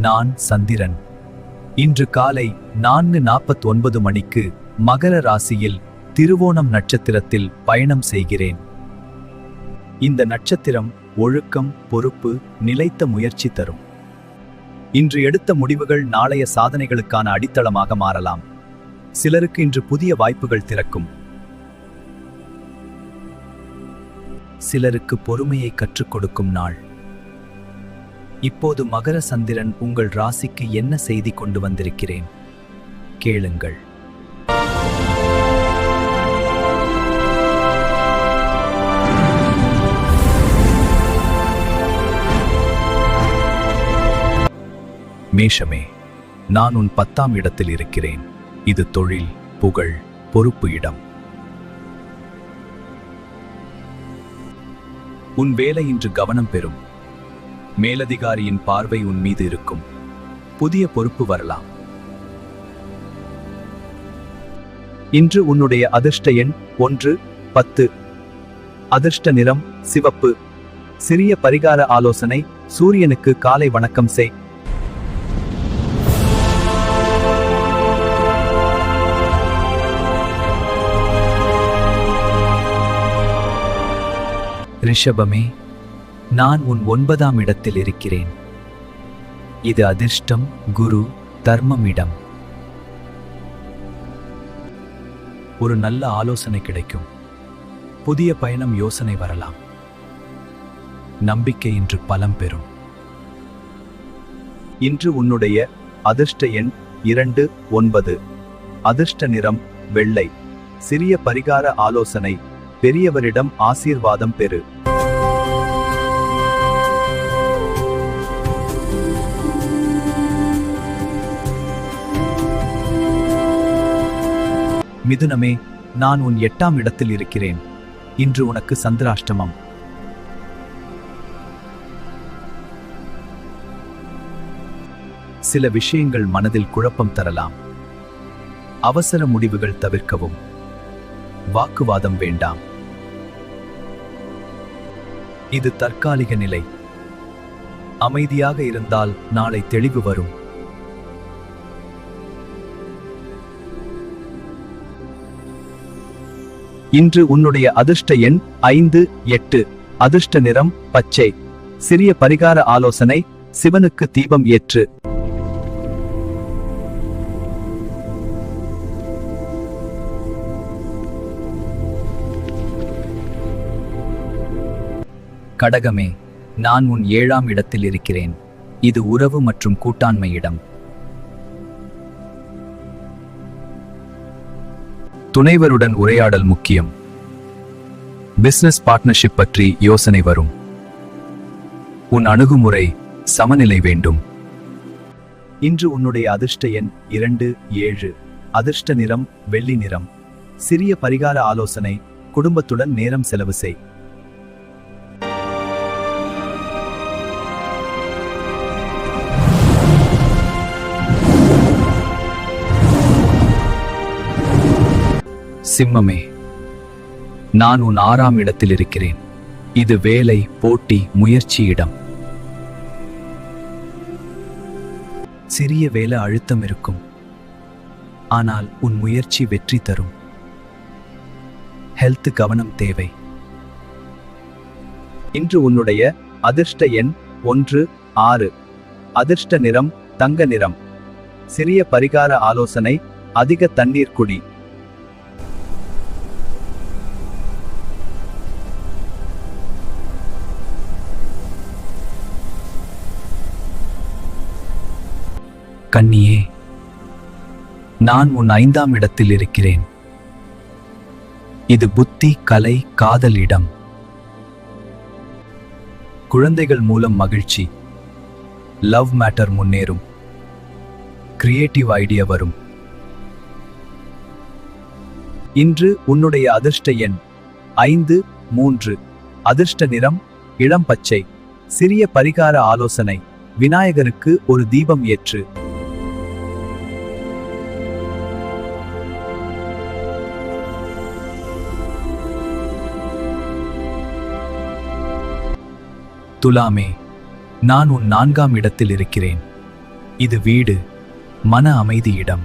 நான் சந்திரன். இன்று காலை 4:49 மணிக்கு மகர ராசியில் திருவோணம் நட்சத்திரத்தில் பயணம் செய்கிறேன். இந்த நட்சத்திரம் ஒழுக்கம், பொறுப்பு, நிலைத்த முயற்சி தரும். இன்று எடுத்த முடிவுகள் நாளைய சாதனைகளுக்கான அடித்தளமாக மாறலாம். சிலருக்கு இன்று புதிய வாய்ப்புகள் திறக்கும். சிலருக்கு பொறுமையை கற்றுக் கொடுக்கும் நாள். இப்போது மகர சந்திரன் உங்கள் ராசிக்கு என்ன செய்தி கொண்டு வந்திருக்கிறேன் கேளுங்கள். மேஷமே, நான் உன் 10ஆம் இடத்தில் இருக்கிறேன். இது தொழில், புகழ், பொறுப்பு இடம். உன் வேலை இன்று கவனம் பெறும். மேலதிகாரியின் பார்வை உன் மீது இருக்கும். புதிய பொறுப்பு வரலாம். இன்று உன்னுடைய அதிர்ஷ்ட எண் 1, 10. அதிர்ஷ்ட நிறம் சிவப்பு. சிறிய பரிகார ஆலோசனை: சூரியனுக்கு காலை வணக்கம் செய். ரிஷபமே, நான் உன் 9ஆம் இடத்தில் இருக்கிறேன். இது அதிர்ஷ்டம், குரு, தர்மம் இடம். ஒரு நல்ல ஆலோசனை கிடைக்கும். புதிய பயணம் யோசனை வரலாம். நம்பிக்கை இன்று பலம் பெறும். இன்று உன்னுடைய அதிர்ஷ்ட எண் 2, 9. அதிர்ஷ்ட நிறம் வெள்ளை. சிறிய பரிகார ஆலோசனை: பெரியவரிடம் ஆசீர்வாதம் பெறு. மிதுனமே, நான் உன் 8ஆம் இடத்தில் இருக்கிறேன். இன்று உனக்கு சந்திராஷ்டமம். சில விஷயங்கள் மனதில் குழப்பம் தரலாம். அவசர முடிவுகள் தவிர்க்கவும். வாக்குவாதம் வேண்டாம். இது தற்காலிக நிலை. அமைதியாக இருந்தால் நாளை தெளிவு வரும். இன்று உன்னுடைய அதிர்ஷ்ட எண் 5, 8. அதிர்ஷ்ட நிறம் பச்சை. சிறிய பரிகார ஆலோசனை: சிவனுக்கு தீபம் ஏற்று. கடகமே, நான் உன் 7ஆம் இடத்தில் இருக்கிறேன். இது உறவு மற்றும் கூட்டாண்மை இடம். துணைவருடன் உரையாடல் முக்கியம். பிசினஸ் பார்ட்னர்ஷிப் பற்றி யோசனை வரும். உன் அணுகுமுறை சமநிலை வேண்டும். இன்று உன்னுடைய அதிர்ஷ்ட எண் 2, 7. அதிர்ஷ்ட நிறம் வெள்ளி நிறம். சிறிய பரிகார ஆலோசனை: குடும்பத்துடன் நேரம் செலவு செய். சிம்மமே, நான் உன் 6ஆம் இடத்தில் இருக்கிறேன். இது வேலை, போட்டி, முயற்சி இடம். சிறிய வேலை அழுத்தம் இருக்கும். ஆனால் உன் முயற்சி வெற்றி தரும். ஹெல்த் கவனம் தேவை. இன்று உன்னுடைய அதிர்ஷ்ட எண் 1, 6. அதிர்ஷ்ட நிறம் தங்க நிறம். சிறிய பரிகார ஆலோசனை: அதிக தண்ணீர் குடி. கன்னியே, நான் உன் 5ஆம் இடத்தில் இருக்கிறேன். இது புத்தி, கலை, காதல் இடம். குழந்தைகள் மூலம் மகிழ்ச்சி. லவ் மேட்டர் முன்னேறும். கிரியேட்டிவ் ஐடியா வரும். இன்று உன்னுடைய அதிர்ஷ்ட எண் 5, 3. அதிர்ஷ்ட நிறம் இளம் பச்சை. சிறிய பரிகார ஆலோசனை: விநாயகருக்கு ஒரு தீபம் ஏற்று. துலாமே, நான் உன் 4ஆம் இடத்தில் இருக்கிறேன். இது வீடு, மன அமைதி இடம்.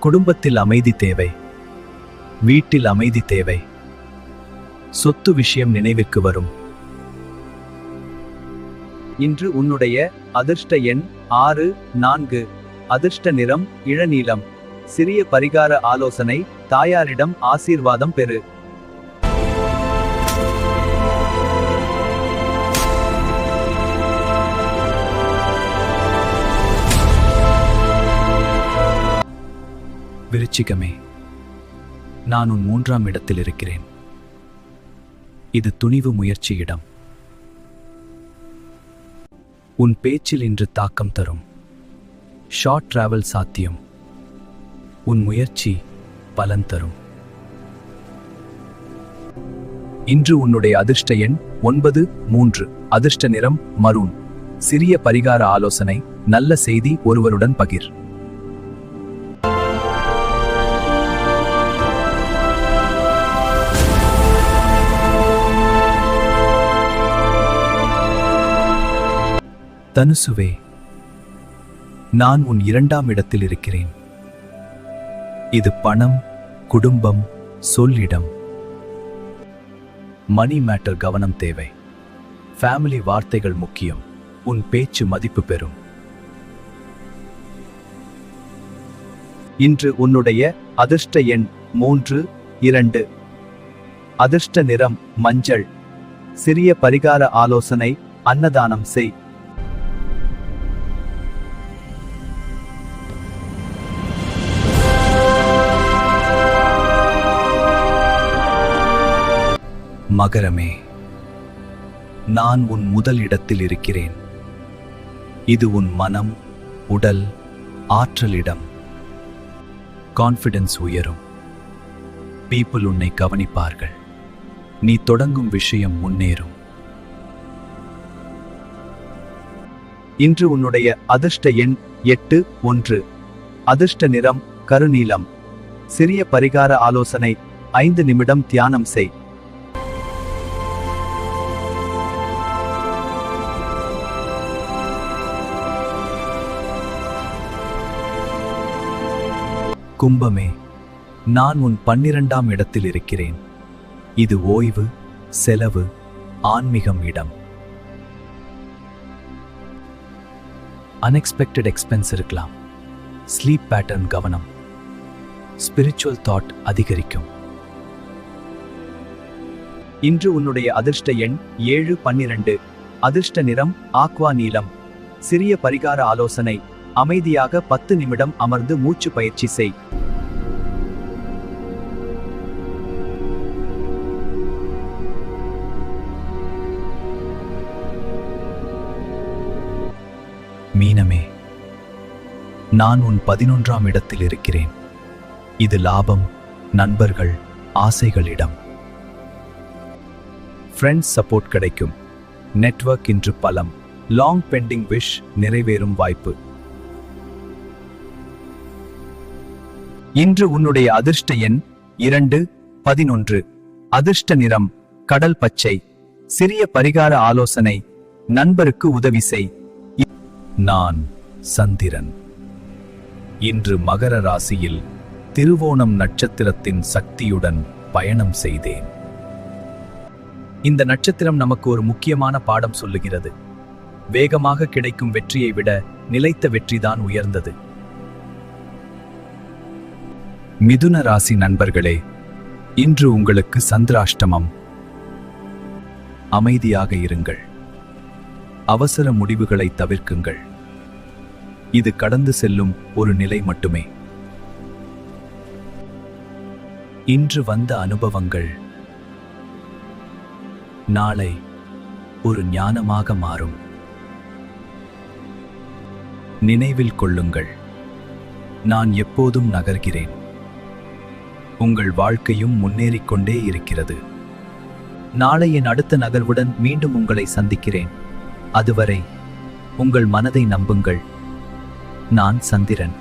குடும்பத்தில் அமைதி தேவை, வீட்டில் அமைதி தேவை. சொத்து விஷயம் நினைவுக்கு வரும். இன்று உன்னுடைய அதிர்ஷ்ட எண் 6, 4. அதிர்ஷ்ட நிறம் இளநீலம். சிறிய பரிகார ஆலோசனை: தாயாரிடம் ஆசீர்வாதம் பெறு. விருச்சிகமே, நான் உன் 3ஆம் இடத்தில் இருக்கிறேன். இது துணிவு முயற்சி இடம். உன் பேச்சில் இன்று தாக்கம் தரும். ஷார்ட் டிராவல் சாத்தியம். உன் முயற்சி பலன் தரும். இன்று உன்னுடைய அதிர்ஷ்ட எண் 9, 3. அதிர்ஷ்ட நிறம் மரூன். சிறிய பரிகார ஆலோசனை: நல்ல செய்தி ஒருவருடன் பகிர். தனுசுவே, நான் உன் 2ஆம் இடத்தில் இருக்கிறேன். இது பணம், குடும்பம், சொல்லிடம். மணி மேட்டர் கவனம் தேவை. ஃபேமிலி வார்த்தைகள் முக்கியம். உன் பேச்சு மதிப்பு பெறும். இன்று உன்னுடைய அதிர்ஷ்ட எண் 3, 2. அதிர்ஷ்ட நிறம் மஞ்சள். சிறிய பரிகார ஆலோசனை: அன்னதானம் செய். மகரமே, நான் உன் முதல் இடத்தில் இருக்கிறேன். இது உன் மனம், உடல், ஆற்றலிடம். கான்ஃபிடன்ஸ் உயரும். பீப்புள் உன்னை கவனிப்பார்கள். நீ தொடங்கும் விஷயம் முன்னேறும். இன்று உன்னுடைய அதிர்ஷ்ட எண் 8, 1. அதிர்ஷ்ட நிறம் கருநீலம். சிறிய பரிகார ஆலோசனை: 5 நிமிடம் தியானம் செய். கும்பமே, நான் உன் 12ஆம் இடத்தில் இருக்கிறேன். இது ஓய்வு, செலவு, ஆன்மீகம் இடம். அன்எக்ஸ்பெக்டட் எக்ஸ்பென்ஸ் இருக்கலாம். ஸ்லீப் பேட்டர்ன் கவனம். ஸ்பிரிச்சுவல் தாட் அதிகரிக்கும். இன்று உன்னுடைய அதிர்ஷ்ட எண் 7, 12. அதிர்ஷ்ட நிறம் ஆக்வா நீலம். சிறிய பரிகார ஆலோசனை: அமைதியாக 10 நிமிடம் அமர்ந்து மூச்சு பயிற்சி செய். மீனமே, நான் உன் 11ஆம் இடத்தில் இருக்கிறேன். இது லாபம், நண்பர்கள், ஆசைகளிடம். ஃப்ரெண்ட்ஸ் சப்போர்ட் கிடைக்கும். நெட்வொர்க் இன்று பலம். லாங் பெண்டிங் விஷ் நிறைவேறும் வாய்ப்பு. இன்று உன்னுடைய அதிர்ஷ்ட எண் 2, 11. அதிர்ஷ்ட நிறம் கடல் பச்சை. சிறிய பரிகார ஆலோசனை: நண்பருக்கு உதவி செய். நான் சந்திரன். இன்று மகர ராசியில் திருவோணம் நட்சத்திரத்தின் சக்தியுடன் பயணம் செய்தேன். இந்த நட்சத்திரம் நமக்கு ஒரு முக்கியமான பாடம் சொல்லுகிறது. வேகமாக கிடைக்கும் வெற்றியை விட நிலைத்த வெற்றிதான் உயர்ந்தது. மிதுன ராசி நண்பர்களே, இன்று உங்களுக்கு சந்திராஷ்டமம். அமைதியாக இருங்கள். அவசர முடிவுகளை தவிர்க்குங்கள். இது கடந்து செல்லும் ஒரு நிலை மட்டுமே. இன்று வந்த அனுபவங்கள் நாளை ஒரு ஞானமாக மாறும். நினைவில் கொள்ளுங்கள், நான் எப்போதும் நகர்கிறேன். உங்கள் வாழ்க்கையும் முன்னேறிக்கொண்டே இருக்கிறது. நாளை என் அடுத்த நகர்வுடன் மீண்டும் உங்களை சந்திக்கிறேன். அதுவரை உங்கள் மனதை நம்புங்கள். நான் சந்திரன்.